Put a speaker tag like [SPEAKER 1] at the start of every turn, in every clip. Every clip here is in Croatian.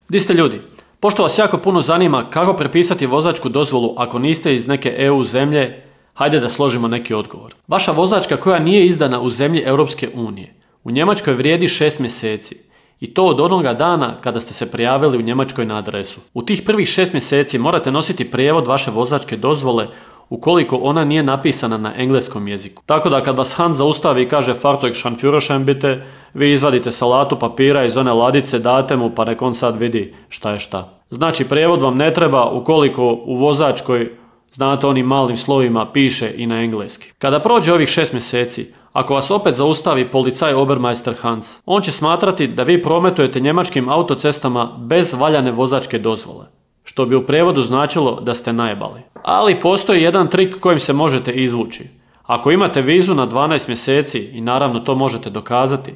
[SPEAKER 1] Di ste ljudi? Pošto vas jako puno zanima kako prepisati vozačku dozvolu ako niste iz neke EU zemlje, hajde da složimo neki odgovor. Vaša vozačka koja nije izdana u zemlji Europske unije, u Njemačkoj vrijedi 6 mjeseci. I to od onoga dana kada ste se prijavili u Njemačkoj na adresu. U tih prvih 6 mjeseci morate nositi prijevod vaše vozačke dozvole ukoliko ona nije napisana na engleskom jeziku. Tako da kad vas Hans zaustavi i kaže Fahrzeugschein bitte, vi izvadite salatu papira iz one ladice, date mu pa nek on sad vidi šta je šta. Znači prijevod vam ne treba ukoliko u vozačkoj, znate, onim malim slovima piše i na engleski. Kada prođe ovih 6 mjeseci, ako vas opet zaustavi policaj Obermeister Hans, on će smatrati da vi prometujete njemačkim autocestama bez valjane vozačke dozvole, što bi u prijevodu značilo da ste najebali. Ali postoji jedan trik kojim se možete izvući. Ako imate vizu na 12 mjeseci i naravno to možete dokazati,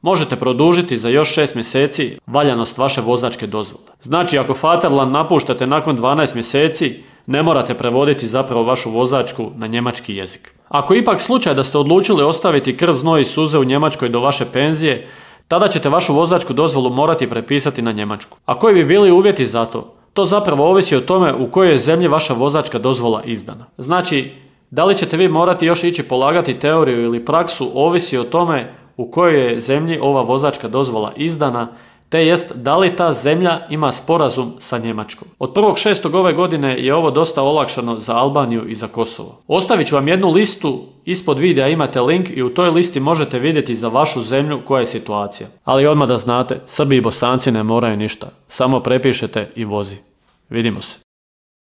[SPEAKER 1] možete produžiti za još 6 mjeseci valjanost vaše vozačke dozvole. Znači ako Vaterland napuštate nakon 12 mjeseci, ne morate prevoditi zapravo vašu vozačku na njemački jezik. Ako ipak slučaj da ste odlučili ostaviti krv, znoj i suze u Njemačkoj do vaše penzije, tada ćete vašu vozačku dozvolu morati prepisati na njemačku. A koji bi bili uvjeti za to? To zapravo ovisi o tome u kojoj je zemlji vaša vozačka dozvola izdana. Znači, da li ćete vi morati još ići polagati teoriju ili praksu, ovisi o tome u kojoj je zemlji ova vozačka dozvola izdana, te jest da li ta zemlja ima sporazum sa Njemačkom. Od 1.6. ove godine je ovo dosta olakšano za Albaniju i za Kosovo. Ostavit ću vam jednu listu, ispod videa imate link i u toj listi možete vidjeti za vašu zemlju koja je situacija. Ali odmah da znate, Srbi i Bosanci ne moraju ništa, samo prepišete i vozi. Vidimo se.